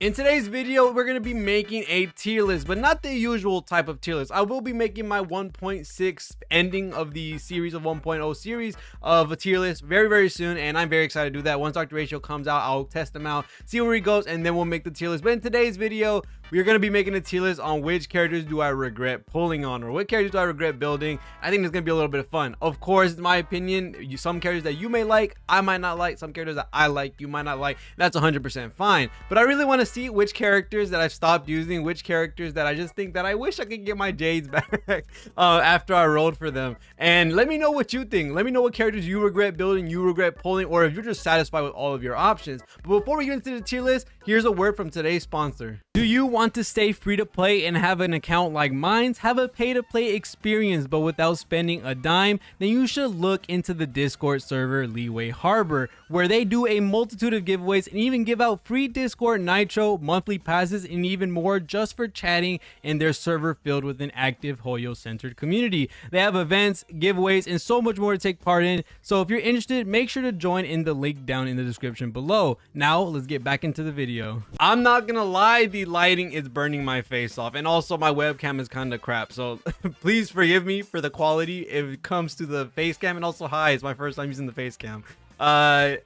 In today's video, we're going to be making a tier list, but not the usual type of tier list. I will be making my 1.6 ending of the series of 1.0 series of a tier list very soon, and I'm very excited to do that. Once Dr.Ratio comes out, I'll test him out, see where he goes, and then we'll make the tier list. But in today's video, we're going to be making a tier list on which characters do I regret pulling on, or what characters do I regret building. I think it's going to be a little bit of fun. Of course, in my opinion, some characters that you may like, I might not like. Some characters that I like, you might not like. That's 100% fine. But I really want to see which characters that I've stopped using, which characters that I just think that I wish I could get my jades back after I rolled for them. And let me know what you think. Let me know what characters you regret building, you regret pulling, or if you're just satisfied with all of your options. But before we get into the tier list, here's a word from today's sponsor. Do you want to stay free to play and have an account like mine? Have a pay to play experience but without spending a dime? Then you should look into the Discord server Leeway Harbor, where they do a multitude of giveaways and even give out free Discord Nitro, monthly passes, and even more just for chatting in their server filled with an active Hoyo centered community. They have events, giveaways, and so much more to take part in. So if you're interested, make sure to join in the link down in the description below. Now let's get back into the video. I'm not gonna lie, the lighting is burning my face off, and also my webcam is kind of crap, so please forgive me for the quality if it comes to the face cam. And also, hi, it's my first time using the face cam. I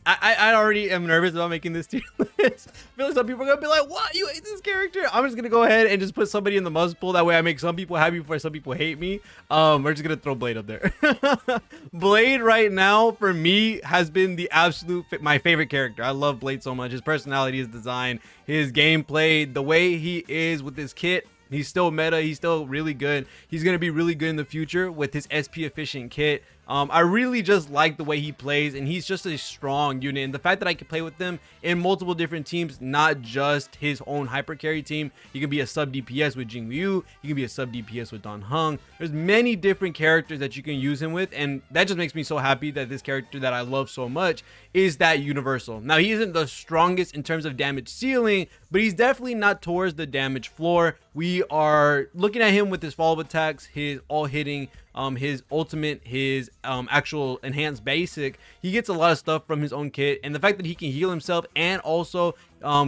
already am nervous about making this tier list. I feel like some people are gonna be like, what, you hate this character? I'm just gonna go ahead and just put somebody in the must pull. That way I make some people happy before some people hate me. We're just gonna throw Blade up there. Blade right now for me has been the absolute my favorite character. I love Blade so much. His personality, his design, his gameplay, the way he is with his kit. He's still meta. He's still really good. He's going to be really good in the future with his SP efficient kit. I really just like the way he plays, and he's just a strong unit. And the fact that I can play with him in multiple different teams, not just his own hyper carry team. He can be a sub DPS with Jingliu. He can be a sub DPS with Don Hung. There's many different characters that you can use him with, and that just makes me so happy that this character that I love so much is that universal. Now, he isn't the strongest in terms of damage ceiling, but he's definitely not towards the damage floor. We are looking at him with his follow-up attacks, his all hitting, his ultimate, his actual enhanced basic. He gets a lot of stuff from his own kit, and the fact that he can heal himself and also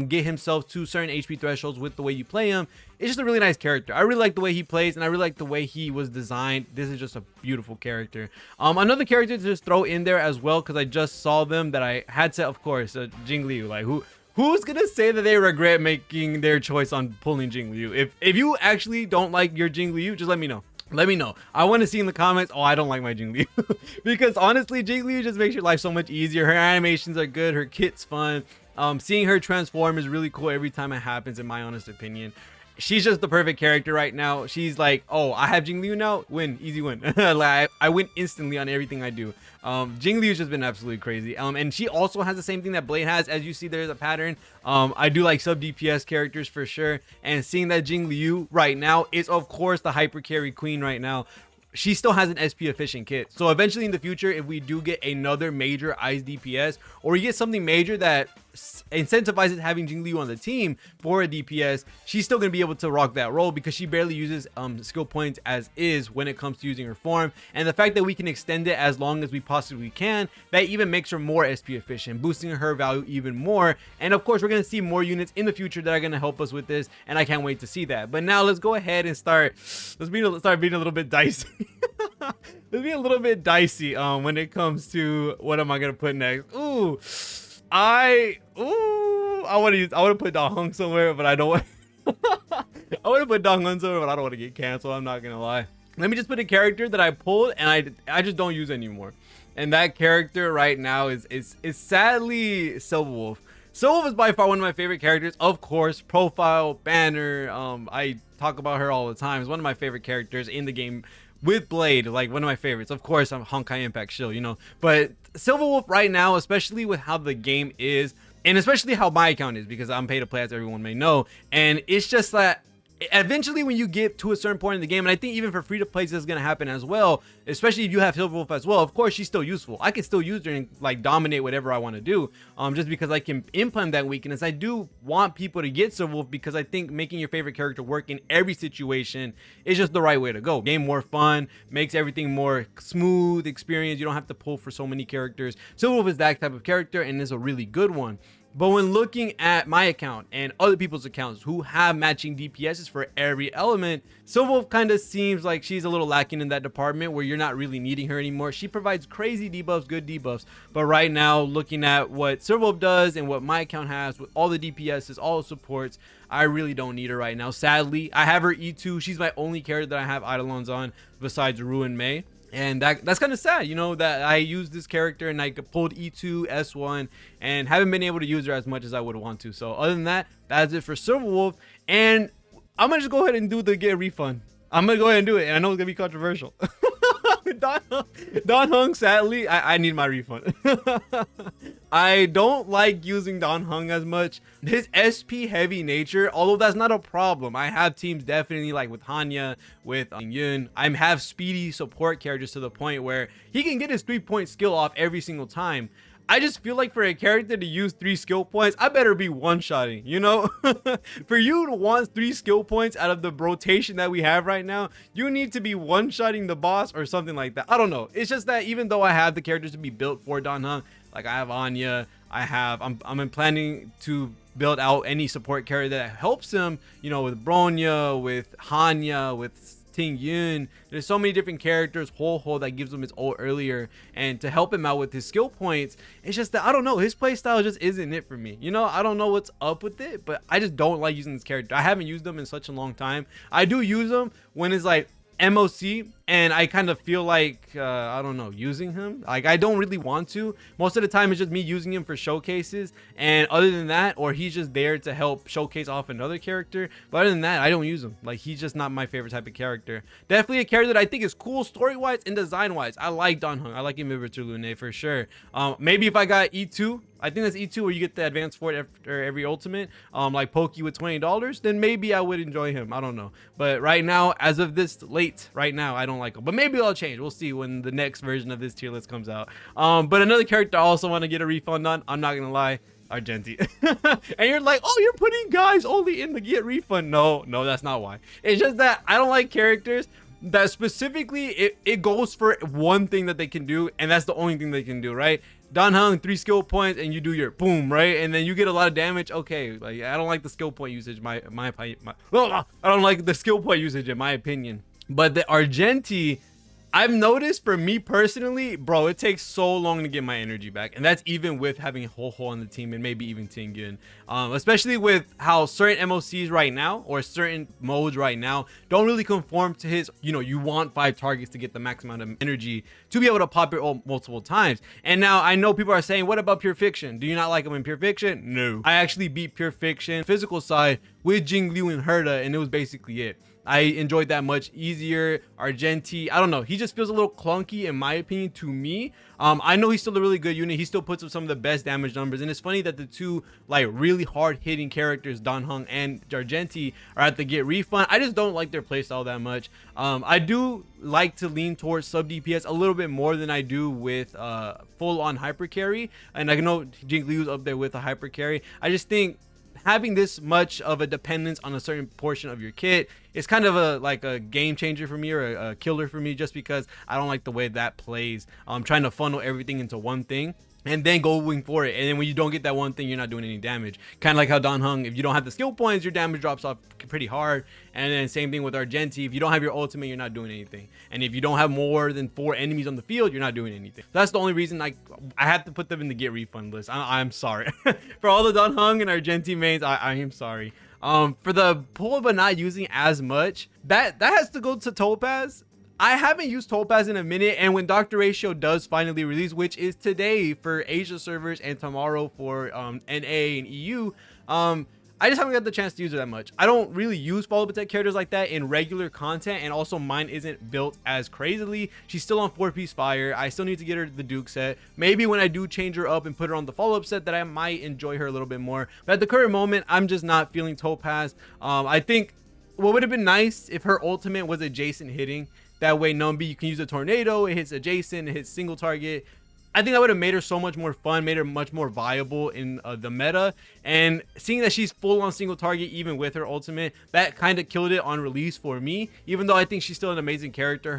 get himself to certain HP thresholds with the way you play him, it's just a really nice character. I really like the way he plays, and I really like the way he was designed. This is just a beautiful character. Another character to just throw in there as well, because I just saw them that I had to, of course, Jingliu. Like, who's gonna say that they regret making their choice on pulling Jingliu? If you actually don't like your Jingliu, just let me know. Let me know. I want to see in the comments, oh, I don't like my Jingliu. Because honestly, Jingliu just makes your life so much easier. Her animations are good. Her kit's fun. Seeing her transform is really cool every time it happens, in my honest opinion. She's just the perfect character right now. She's like, oh, I have Jingliu now, win, easy win. Like, I win instantly on everything I do. Jingliu's just been absolutely crazy. And she also has the same thing that Blade has. As you see, there's a pattern. I do like sub DPS characters for sure, and seeing that Jingliu right now is, of course, the hyper carry queen right now. She still has an SP efficient kit. So eventually in the future, if we do get another major Ice DPS, or we get something major that incentivizes having Jingliu on the team for a DPS, she's still going to be able to rock that role, because she barely uses skill points as is when it comes to using her form. And the fact that we can extend it as long as we possibly can, that even makes her more SP efficient, boosting her value even more. And of course, we're going to see more units in the future that are going to help us with this, and I can't wait to see that. But now let's go ahead and start being a little bit dicey. Let's be a little bit dicey when it comes to what am I gonna put next. I want to put Don Hung somewhere, but I don't want I want to put Don Hung somewhere, but I don't want to get canceled. I'm not gonna lie. Let me just put a character that I pulled and I just don't use anymore, and that character right now is sadly Silverwolf. Silverwolf is by far one of my favorite characters. Of course, profile, banner, I talk about her all the time. It's one of my favorite characters in the game with Blade, like one of my favorites. Of course, I'm Honkai Impact Shield, you know, but Silverwolf right now, especially with how the game is, and especially how my account is, because I'm pay to play, as everyone may know, and it's just that eventually when you get to a certain point in the game, and I think even for free to play this is going to happen as well, especially if you have Silverwolf as well. Of course, she's still useful. I can still use her and like dominate whatever I want to do, just because I can implement that weakness. I do want people to get Silverwolf, because I think making your favorite character work in every situation is just the right way to go. Game more fun, makes everything more smooth experience. You don't have to pull for so many characters. Silverwolf is that type of character, and is a really good one. But when looking at my account and other people's accounts who have matching DPSs for every element, Silverwolf kind of seems like she's a little lacking in that department where you're not really needing her anymore. She provides crazy debuffs, good debuffs. But right now, looking at what Silverwolf does and what my account has with all the DPSs, all the supports, I really don't need her right now. Sadly, I have her E2. She's my only character that I have Eidolons on besides Ruan Mei. And that's kind of sad, you know, that I used this character and I pulled E2, S1, and haven't been able to use her as much as I would want to. So other than that, that's it for Silverwolf. And I'm going to just go ahead and do the get refund. I'm going to go ahead and do it. And I know it's going to be controversial. Don Hung, sadly, I need my refund. I don't like using Don Hung as much. His SP heavy nature, although that's not a problem. I have teams definitely like with Hanya, with Jing Yuan. I have speedy support characters to the point where he can get his 3-point skill off every single time. I just feel like for a character to use 3 skill points, I better be one-shotting, you know? For you to want 3 skill points out of the rotation that we have right now, you need to be one-shotting the boss or something like that. I don't know. It's just that even though I have the characters to be built for Don Hung, like I have Anya, I'm planning to build out any support character that helps him, you know, with Bronya, with Hanya, with Jing Yuan. There's so many different characters, Ho that gives him his ult earlier, and to help him out with his skill points. It's just that I don't know, his playstyle just isn't it for me. You know, I don't know what's up with it, but I just don't like using this character. I haven't used them in such a long time. I do use them when it's like MOC and I kind of feel like I don't know, using him. Like I don't really want to. Most of the time it's just me using him for showcases, and other than that, or he's just there to help showcase off another character, but other than that I don't use him. Like he's just not my favorite type of character. Definitely a character that I think is cool story wise and design wise. I like Don Hung, I like Imbibitor Lunae for sure. Maybe if I got E2, I think that's E2 where you get the advanced for it after every ultimate, like Pokey with $20, then maybe I would enjoy him. I don't know, but right now, as of this late right now, I don't like him, but maybe I'll change. We'll see when the next version of this tier list comes out. But another character I also want to get a refund on, I'm not gonna lie, Argenti. And you're like, oh, you're putting guys only in the get refund. No, that's not why. It's just that I don't like characters that specifically it goes for one thing that they can do, and that's the only thing they can do, right? Don Hung, 3 skill points and you do your boom, right? And then you get a lot of damage. Okay, like I don't like the skill point usage, I don't like the skill point usage in my opinion. But the Argenti, I've noticed for me personally, bro, it takes so long to get my energy back. And that's even with having Ho on the team and maybe even Jing Yuan. Especially with how certain MOCs right now or certain modes right now don't really conform to his, you know, you want 5 targets to get the max amount of energy to be able to pop your ult multiple times. And now I know people are saying, what about Pure Fiction? Do you not like him in Pure Fiction? No. I actually beat Pure Fiction physical side with Jingliu and Herta, and it was basically it. I enjoyed that much easier. Argenti, I don't know, he just feels a little clunky in my opinion to me. I know he's still a really good unit. He still puts up some of the best damage numbers, and it's funny that the two like really hard hitting characters, Don Hung and Argenti, are at the get refund. I just don't like their playstyle that much. I do like to lean towards sub DPS a little bit more than I do with full on hyper carry, and I know Jingliu's up there with a hyper carry. I just think having this much of a dependence on a certain portion of your kit is kind of a game changer for me, or a killer for me, just because I don't like the way that plays. I'm trying to funnel everything into one thing and then going for it, and then when you don't get that one thing, you're not doing any damage. Kind of like how Don Hung, if you don't have the skill points, your damage drops off pretty hard. And then same thing with Argenti, if you don't have your ultimate, you're not doing anything. And if you don't have more than 4 enemies on the field, you're not doing anything. That's the only reason I have to put them in the get refund list. I'm sorry. For all the Don Hung and Argenti mains, I am sorry. For the pull but not using as much, that has to go to Topaz. I haven't used Topaz in a minute, and when Dr.Ratio does finally release, which is today for Asia servers and tomorrow for NA and EU, I just haven't got the chance to use it that much. I don't really use follow protect characters like that in regular content, and also mine isn't built as crazily. She's still on 4-piece fire. I still need to get her the Duke set. Maybe when I do change her up and put her on the follow-up set, that I might enjoy her a little bit more. But at the current moment, I'm just not feeling Topaz. I think what would have been nice if her ultimate was adjacent hitting. That way, Numbi, you can use a tornado, it hits adjacent, it hits single target. I think that would have made her so much more fun, made her much more viable in the meta. And seeing that she's full on single target even with her ultimate, that kind of killed it on release for me. Even though I think she's still an amazing character,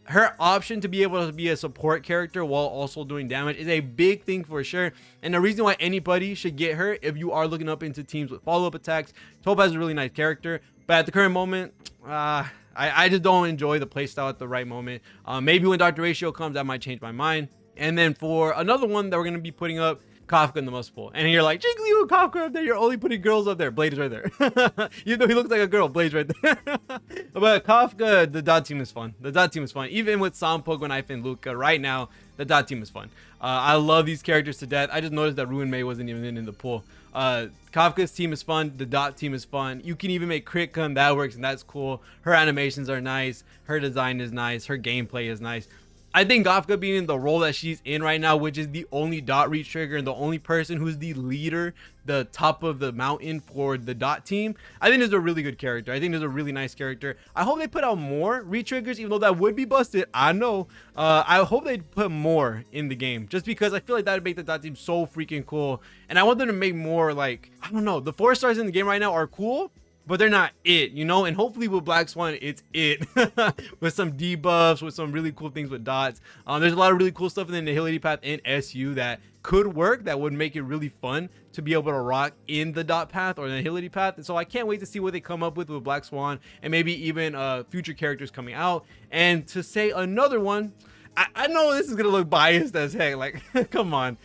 her option to be able to be a support character while also doing damage is a big thing for sure. And the reason why anybody should get her, if you are looking up into teams with follow-up attacks, Topaz is a really nice character. But at the current moment, I just don't enjoy the playstyle at the right moment. Maybe when Dr.Ratio comes, that might change my mind. And then for another one that we're going to be putting up, Kafka in the must pull. And you're like, Jingliu and Kafka up there, you're only putting girls up there. Blade is right there. Even though he looks like a girl, Blade's right there. But Kafka, the dot team is fun. The dot team is fun. Even with Sampogo, Knife, and Luca, right now, the dot team is fun. I love these characters to death. I just noticed that Ruan Mei wasn't even in the pool. Kafka's team is fun. The dot team is fun. You can even make crit gun. That works, and that's cool. Her animations are nice. Her design is nice. Her gameplay is nice. I think Kafka being in the role that she's in right now, which is the only dot reach trigger and the only person who's the leader, the top of the mountain for the dot team, I think is a really good character. I think there's a really nice character. I hope they put out more reach triggers, even though that would be busted. I know. I hope they put more in the game, just because I feel like that would make the dot team so freaking cool. And I want them to make more, like, I don't know. The 4 stars in the game right now are cool, but they're not it, you know. And hopefully with Black Swan, it's it. With some debuffs, with some really cool things with dots. There's a lot of really cool stuff in the Nihility Path and SU that could work, that would make it really fun to be able to rock in the dot path or the Nihility Path. And so I can't wait to see what they come up with Black Swan, and maybe even future characters coming out. And to say another one, I know this is gonna look biased as heck, like, come on.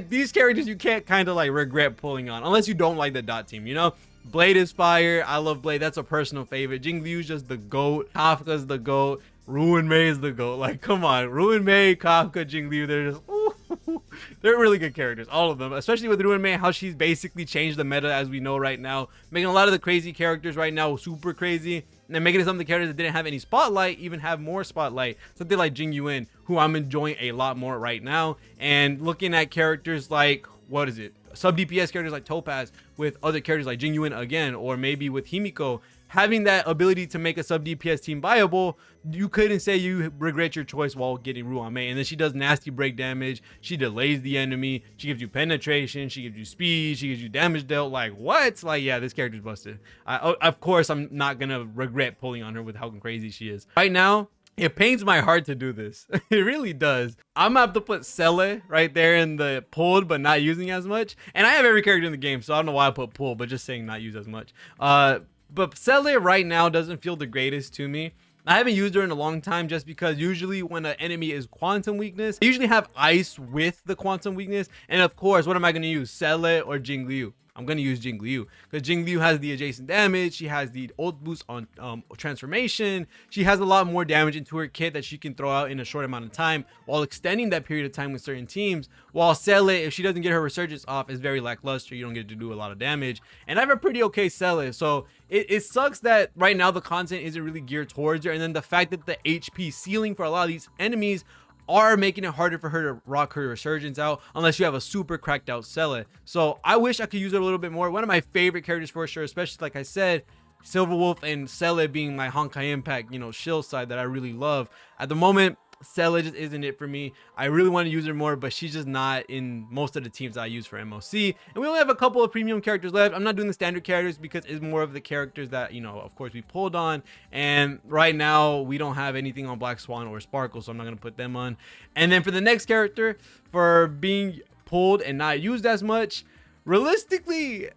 These characters you can't kind of like regret pulling on, unless you don't like the dot team, you know. Blade is fire. I love Blade. That's a personal favorite. Jingliu is just the GOAT. Kafka's the GOAT. Ruan Mei is the GOAT. Like, come on. Ruan Mei, Kafka, Jingliu, they're just, ooh, they're really good characters. All of them. Especially with Ruan Mei, how she's basically changed the meta as we know right now. Making a lot of the crazy characters right now super crazy. And then making some of the characters that didn't have any spotlight even have more spotlight. Something like Jing Yuan, who I'm enjoying a lot more right now. And looking at characters like, what is it? Sub DPS characters like Topaz with other characters like Jing Yuan again, or maybe with Himiko, having that ability to make a sub DPS team viable, you couldn't say you regret your choice while getting Ruan Mei. And then she does nasty break damage, she delays the enemy, she gives you penetration, she gives you speed, she gives you damage dealt. Like, what? Like, yeah, this character's busted. Of course I'm not gonna regret pulling on her with how crazy she is right now. It pains my heart to do this. It really does. I'm gonna have to put Seele right there in the pulled but not using as much. And I have every character in the game, so I don't know why I put pull, but just saying not use as much. But Seele right now doesn't feel the greatest to me. I haven't used her in a long time, just because usually when an enemy is quantum weakness, I usually have ice with the quantum weakness. And of course, what am I gonna use? Seele or Jingliu? I'm going to use Jingliu because Jingliu has the adjacent damage. She has the ult boost on transformation. She has a lot more damage into her kit that she can throw out in a short amount of time while extending that period of time with certain teams. While Seele, if she doesn't get her resurgence off, is very lackluster. You don't get to do a lot of damage. And I have a pretty okay Seele. So it sucks that right now the content isn't really geared towards her. And then the fact that the HP ceiling for a lot of these enemies are making it harder for her to rock her resurgence out unless you have a super cracked out Seele. So I wish I could use her a little bit more. One of my favorite characters for sure, especially like I said, Silverwolf and Seele being my Honkai Impact, you know, shield side that I really love. At the moment, Seele just isn't it for me. I really want to use her more, but she's just not in most of the teams I use for MOC. And we only have a couple of premium characters left. I'm not doing the standard characters because it's more of the characters that, you know, of course we pulled on. And right now we don't have anything on Black Swan or Sparkle, so I'm not going to put them on. And then for the next character, for being pulled and not used as much, realistically,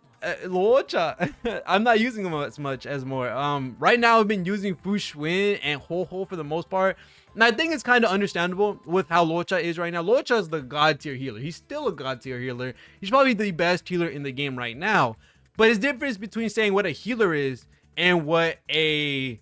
Luocha, I'm not using them as much as more. Right now I've been using Xuan and REHOO for the most part. And I think it's kind of understandable with how Luocha is right now. Luocha is the god tier healer. He's still a god tier healer. He's probably the best healer in the game right now. But his difference between saying what a healer is and what I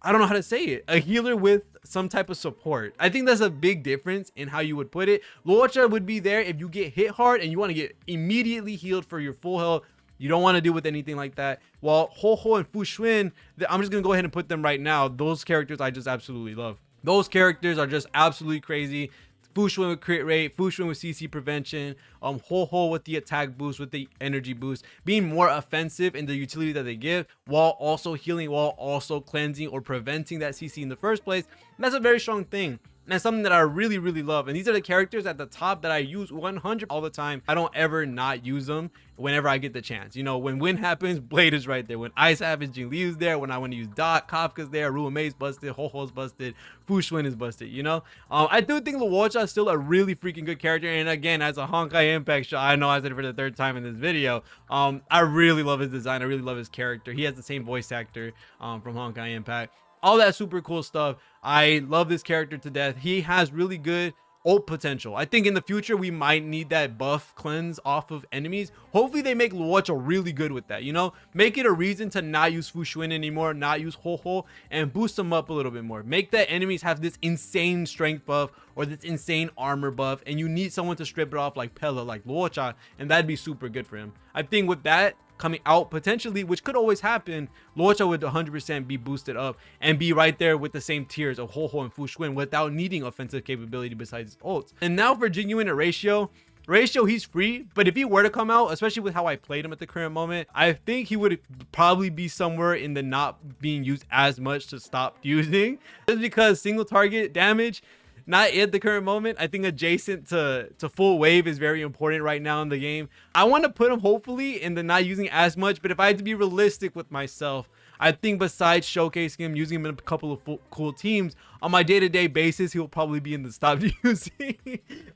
don't know how to say it, a healer with some type of support. I think that's a big difference in how you would put it. Luocha would be there if you get hit hard and you want to get immediately healed for your full health. You don't want to deal with anything like that. While REHOO and Xuan, I'm just going to go ahead and put them right now. Those characters I just absolutely love. Those characters are just absolutely crazy. Xuan with crit rate, Xuan with CC prevention, REHOO with the attack boost, with the energy boost, being more offensive in the utility that they give, while also healing, while also cleansing or preventing that CC in the first place. And that's a very strong thing. And that's something that I really love. And these are the characters at the top that I use 100 all the time. I don't ever not use them whenever I get the chance. You know, when wind happens, Blade is right there. When ice happens, Jingliu's there. When I want to use Dot, Kafka's there. Ruan Mei's busted. REHOO's busted. Xuan is busted, you know? I do think Luocha is still a really freaking good character. And again, as a Honkai Impact show, I know I said it for the third time in this video. I really love his design. I really love his character. He has the same voice actor from Honkai Impact. All that super cool stuff. I love this character to death. He has really good ult potential. I think in the future we might need that buff cleanse off of enemies. Hopefully they make Luocha really good with that, you know, make it a reason to not use Xuan anymore, not use REHOO, and boost them up a little bit more. Make that enemies have this insane strength buff or this insane armor buff, and you need someone to strip it off like Pella, like Luocha, and that'd be super good for him. I think with that coming out potentially, which could always happen, Luocha would 100% be boosted up and be right there with the same tiers of REHOO and Xuan without needing offensive capability besides his ults. And now for Jing Yuan and Ratio, he's free, but if he were to come out, especially with how I played him at the current moment, I think he would probably be somewhere in the not being used as much to stop using, just because single target damage, not at the current moment. I think adjacent to full wave is very important right now in the game. I want to put him hopefully in the not using as much, but if I had to be realistic with myself, I think besides showcasing him, using him in a couple of cool teams, on my day-to-day basis, he'll probably be in the stop using.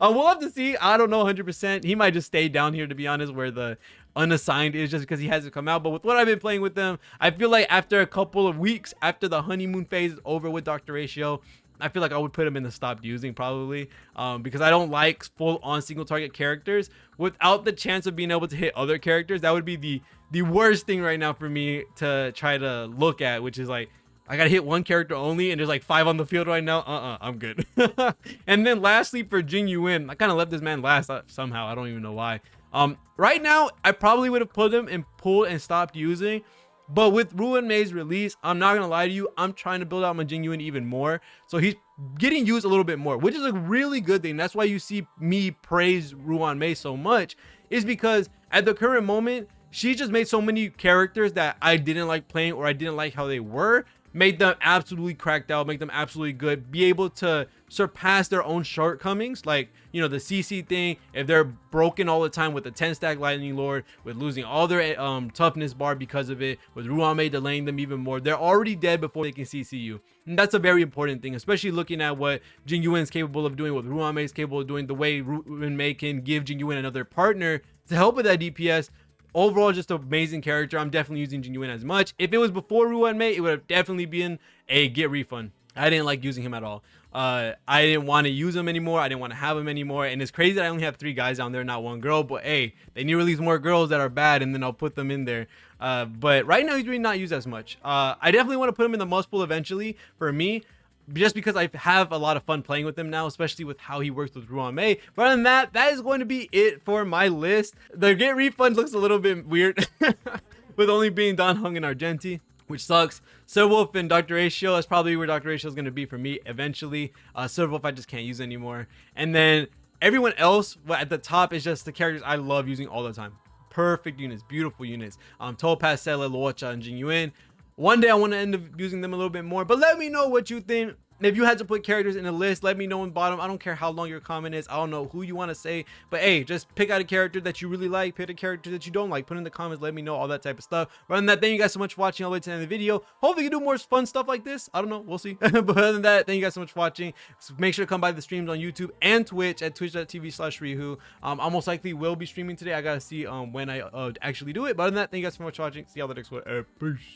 We'll have to see. I don't know 100%. He might just stay down here, to be honest, where the unassigned is, just because he hasn't come out. But with what I've been playing with them, I feel like after a couple of weeks, after the honeymoon phase is over with Dr.Ratio, I feel like I would put him in the stopped using probably, because I don't like full on single target characters without the chance of being able to hit other characters. That would be the worst thing right now for me to try to look at, which is like, I gotta hit one character only and there's like 5 on the field right now. I'm good. And then lastly for Jing Yuan, I kind of left this man last somehow. I don't even know why. Right now I probably would have put him in pulled and stopped using. But with Ruan Mei's release, I'm not gonna lie to you, I'm trying to build out my Jing Yuan even more. So he's getting used a little bit more, which is a really good thing. That's why you see me praise Ruan Mei so much, is because at the current moment, she just made so many characters that I didn't like playing or I didn't like how they were, made them absolutely cracked out, make them absolutely good, be able to surpass their own shortcomings, like, you know, the CC thing. If they're broken all the time with the 10 stack Lightning Lord, with losing all their toughness bar because of it, with Ruan Mei delaying them even more, they're already dead before they can CC you. And that's a very important thing, especially looking at what Jing Yuan is capable of doing, what Ruan Mei is capable of doing, the way Ruan Mei can give Jing Yuan another partner to help with that DPS. Overall, just an amazing character. I'm definitely using Jing Yuan as much. If it was before Ruan Mei, it would have definitely been a get refund. I didn't like using him at all. I didn't want to use him anymore. I didn't want to have him anymore. And it's crazy that I only have 3 guys down there, not 1 girl. But hey, they need to release more girls that are bad, and then I'll put them in there. But right now, he's really not used as much. I definitely want to put him in the must pull eventually for me, just because I have a lot of fun playing with him now, especially with how he works with Ruan Mei. But other than that, that is going to be it for my list. The get refund looks a little bit weird with only being Don Hung and Argenti, which sucks. Silverwolf and Dr.Ratio, that's probably where Dr.Ratio is going to be for me eventually. Silverwolf I just can't use anymore. And then everyone else at the top is just the characters I love using all the time. Perfect units, beautiful units. Topaz, Seele, Luocha, and Jing Yuan. One day I want to end up using them a little bit more, but let me know what you think. If you had to put characters in a list, let me know in the bottom. I don't care how long your comment is. I don't know who you want to say, but hey, just pick out a character that you really like, pick a character that you don't like, put in the comments, let me know, all that type of stuff. But other than that, thank you guys so much for watching all the way to the end of the video. Hopefully you can do more fun stuff like this. I don't know, we'll see. But other than that, thank you guys so much for watching. So make sure to come by the streams on YouTube and Twitch at twitch.tv/REHOO. I most likely will be streaming today. I gotta see when I actually do it. But other than that, thank you guys so much for watching. See y'all the next one. Peace.